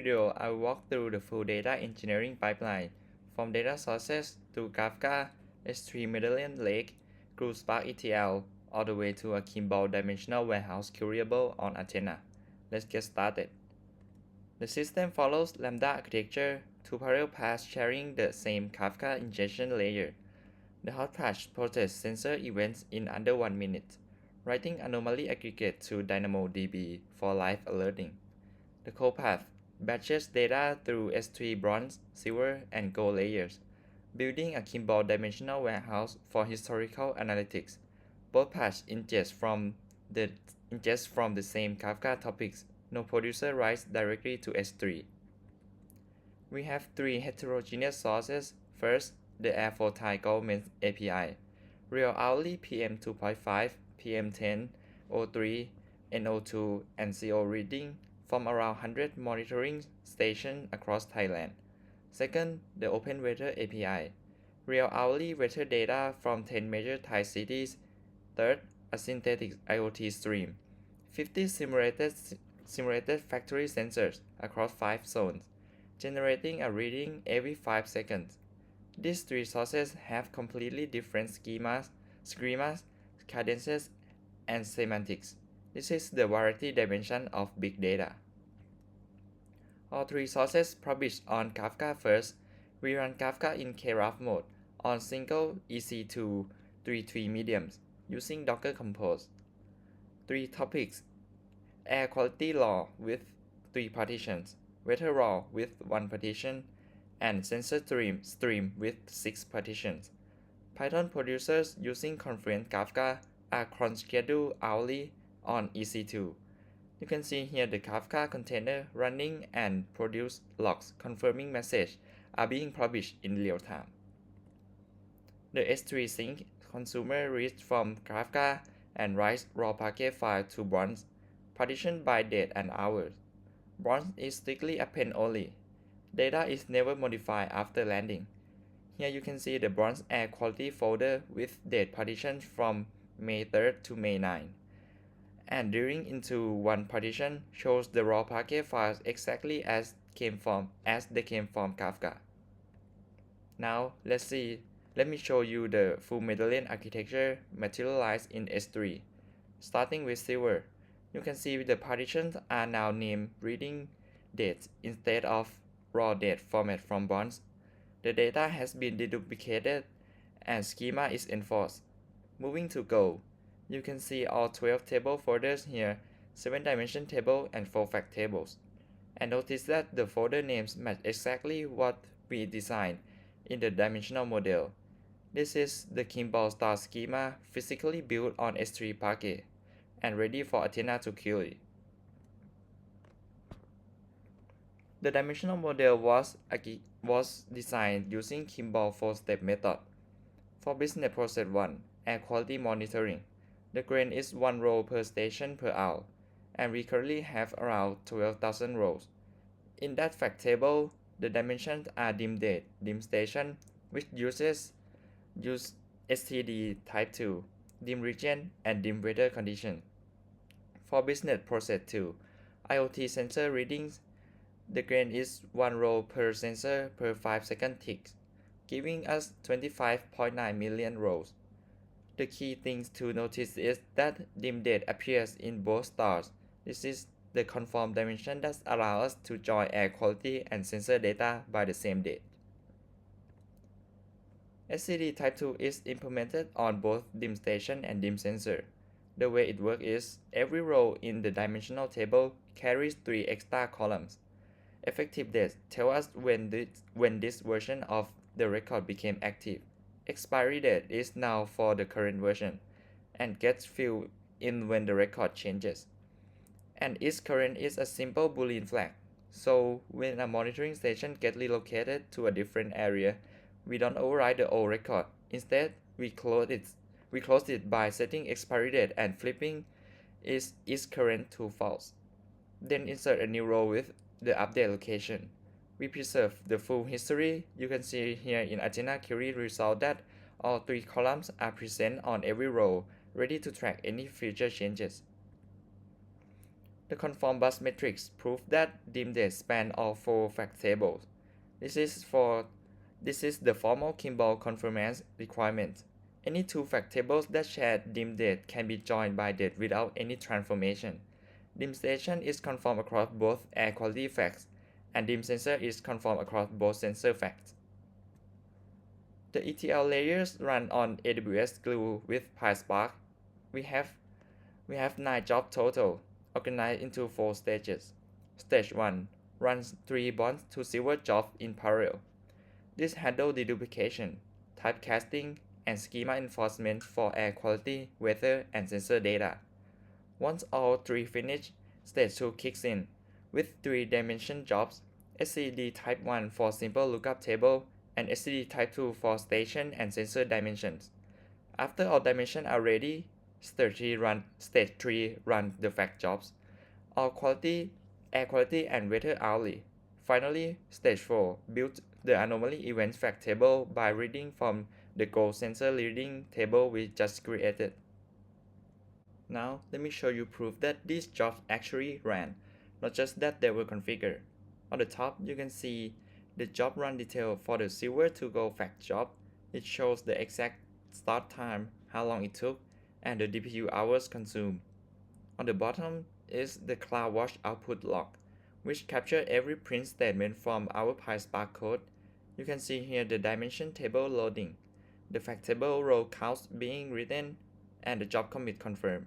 video, I will walk through the full data engineering pipeline, from data sources to Kafka, S3 Medallion Lake, Glue Spark ETL, all the way to a Kimball dimensional warehouse queryable on Athena. Let's get started. The system follows Lambda architecture, two parallel paths sharing the same Kafka ingestion layer. The hot patch processes sensor events in under 1 minute, writing anomaly aggregate to DynamoDB for live alerting. The cold path batches data through S3 bronze, silver, and gold layers, building a Kimball dimensional warehouse for historical analytics. Both paths ingest from the same Kafka topics. No producer writes directly to S3. We have three heterogeneous sources. First, the Air for Thai government API, real hourly PM 2.5, PM 10, O3, NO2, and CO reading from around 100 monitoring stations across Thailand. Second, the Open Weather API, real hourly weather data from 10 major Thai cities. Third, a synthetic IoT stream, 50 simulated factory sensors across 5 zones, generating a reading every 5 seconds. These three sources have completely different schemas, cadences, and semantics. This is the variety dimension of big data. All three sources publish on Kafka first. We run Kafka in KRAF mode on single EC2 33 mediums using Docker Compose. 3 topics: air quality law with 3 partitions, weather law with 1 partition, and sensor stream with 6 partitions. Python producers using Confluent Kafka are cron scheduled hourly on EC2. You can see here the Kafka container running and produce logs confirming messages are being published in real time. The S3 sync consumer reads from Kafka and writes raw packet file to bronze, partitioned by date and hours. Bronze is strictly append only. Data is never modified after landing. Here you can see the bronze air quality folder with date partitions from May 3rd to May 9. And drilling into one partition shows the raw packet files exactly as they came from Kafka. Now let me show you the full medallion architecture materialized in S3. Starting with silver, you can see the partitions are now named reading dates instead of raw date format from bronze. The data has been deduplicated and schema is enforced. Moving to gold, you can see all 12 table folders here, 7 dimension table and 4 fact tables. And notice that the folder names match exactly what we designed in the dimensional model. This is the Kimball star schema physically built on S3 packet and ready for Athena to query. The dimensional model was designed using Kimball 4-step method. For business process 1, air quality monitoring, the grain is 1 row per station per hour, and we currently have around 12,000 rows. In that fact table, the dimensions are dim date, dim station, which use STD type 2, dim region, and dim weather condition. For business process 2, IoT sensor readings, the grain is 1 row per sensor per 5-second tick, giving us 25.9 million rows. The key things to notice is that dim date appears in both stars. This is the conform dimension that allows us to join air quality and sensor data by the same date. SCD Type 2 is implemented on both dim station and dim sensor. The way it works is every row in the dimensional table carries 3 extra columns. Effective dates tell us when this version of the record became active. Expiry date is now for the current version and gets filled in when the record changes. And is current is a simple Boolean flag. So when a monitoring station gets relocated to a different area, we don't override the old record. Instead, we close it by setting expiry date and flipping is current to false. Then insert a new row with the update location. We preserve the full history. You can see here in Athena query result that all 3 columns are present on every row, ready to track any future changes. The conform bus matrix proves that dim dates span all four fact tables. This is the formal Kimball conformance requirement. Any two fact tables that share dim date can be joined by date without any transformation. Dim station is conform across both air quality facts, and dim sensor is conform across both sensor facts. The ETL layers run on AWS Glue with PySpark. We have 9 jobs total, organized into 4 stages. Stage 1 runs 3 bronze to silver jobs in parallel. This handles deduplication, typecasting, and schema enforcement for air quality, weather, and sensor data. Once all 3 finish, Stage 2 kicks in, with 3-dimension jobs, SCD Type 1 for simple lookup table, and SCD Type 2 for station and sensor dimensions. After all dimensions are ready, Stage 3 run the fact jobs, air quality, and weather hourly. Finally, Stage 4 builds the anomaly event fact table by reading from the gold sensor reading table we just created. Now, let me show you proof that these jobs actually ran, not just that they were configured. On the top, you can see the job run detail for the silver to gold fact job. It shows the exact start time, how long it took, and the DPU hours consumed. On the bottom is the CloudWatch output log, which captures every print statement from our PySpark code. You can see here the dimension table loading, the fact table row counts being written, and the job commit confirmed.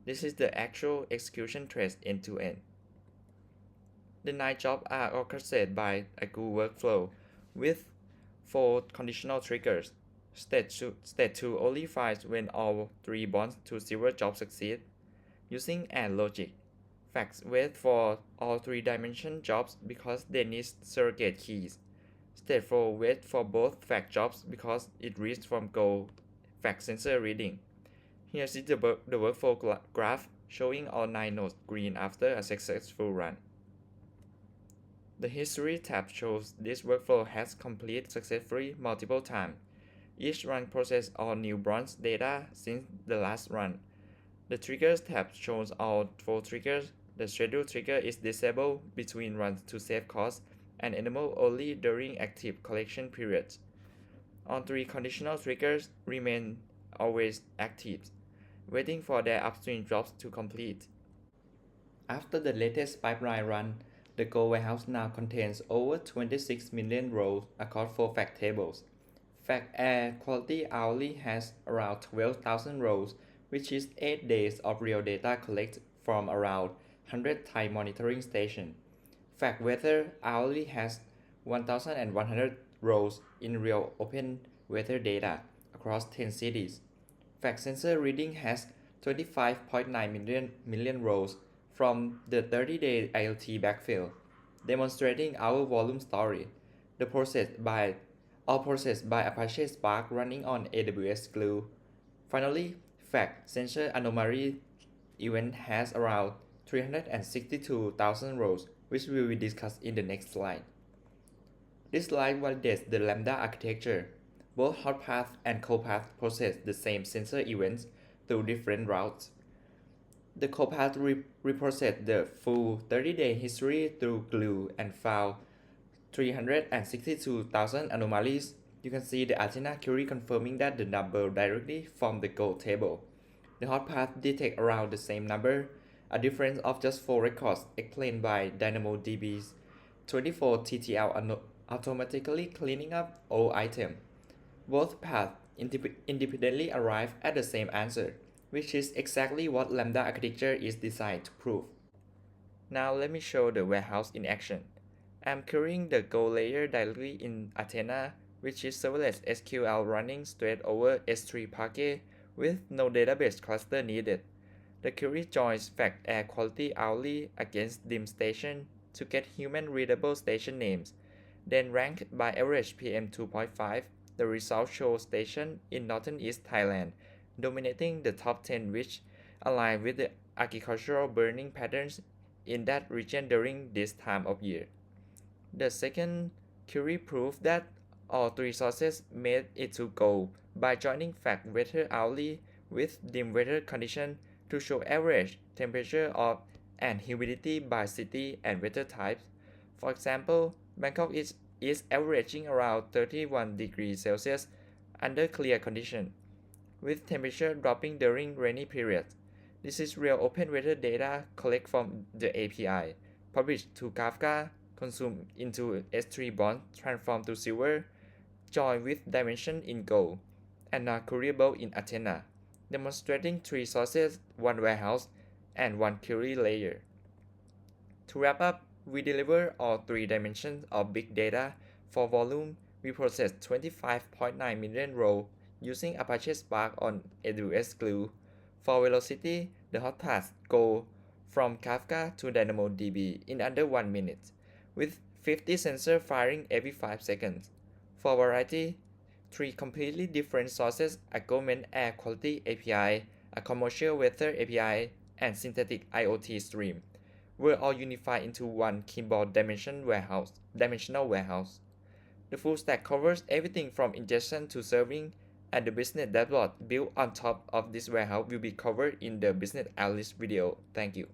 This is the actual execution trace end to end. The 9 jobs are orchestrated by a Go workflow with 4 conditional triggers. Stage 2 only fires when all 3 bonds to silver jobs succeed. Using AND logic, facts wait for all 3-dimension jobs because they need surrogate keys. Stage 4 wait for both fact jobs because it reads from Go fact sensor reading. Here is the workflow graph showing all 9 nodes green after a successful run. The History tab shows this workflow has completed successfully multiple times. Each run processes all new bronze data since the last run. The Triggers tab shows all 4 triggers. The Schedule trigger is disabled between runs to save costs and enabled only during active collection periods. All 3 conditional triggers remain always active, waiting for their upstream jobs to complete. After the latest pipeline run, the Go warehouse now contains over 26 million rows across 4 fact tables. Fact air quality hourly has around 12,000 rows, which is 8 days of real data collected from around 100 Thai monitoring stations. Fact weather hourly has 1,100 rows in real open weather data across 10 cities. Fact sensor reading has 25.9 million rows from the 30-day IoT backfill, demonstrating our volume story. All processed by Apache Spark running on AWS Glue. Finally, fact sensor anomaly event has around 362,000 rows, which will be discussed in the next slide. This slide validates the Lambda architecture. Both hot path and cold path process the same sensor events through different routes. The cold path reprocessed the full 30-day history through Glue and found 362,000 anomalies. You can see the Athena query confirming that the number directly from the gold table. The hot path detects around the same number, a difference of just 4 records explained by DynamoDB's 24 TTL automatically cleaning up all items. Both paths independently arrive at the same answer, which is exactly what Lambda architecture is designed to prove. Now let me show the warehouse in action. I'm querying the Go layer directly in Athena, which is serverless SQL running straight over S3 packet with no database cluster needed. The query joins fact air quality hourly against dim station to get human readable station names. Then ranked by average PM 2.5, the result shows station in northern East Thailand, dominating the top 10, which align with the agricultural burning patterns in that region during this time of year. The second query proved that all 3 sources made it to Go by joining fact weather hourly with dim weather condition to show average temperature of and humidity by city and weather types. For example, Bangkok is averaging around 31 degrees Celsius under clear conditions, with temperature dropping during rainy periods. This is real open weather data collected from the API, published to Kafka, consumed into S3 bonds, transformed to silver, joined with dimension in gold, and are queryable in Athena, demonstrating three sources, one warehouse, and one query layer. To wrap up, we deliver all three dimensions of big data. For volume, we process 25.9 million rows using Apache Spark on AWS Glue. For velocity, the hot path go from Kafka to DynamoDB in under 1 minute, with 50 sensors firing every 5 seconds. For variety, three completely different sources: a government air quality API, a commercial weather API, and synthetic IoT stream, were all unified into one Kimball dimensional warehouse. The full stack covers everything from ingestion to serving, and the business dashboard built on top of this warehouse will be covered in the business analyst video. Thank you.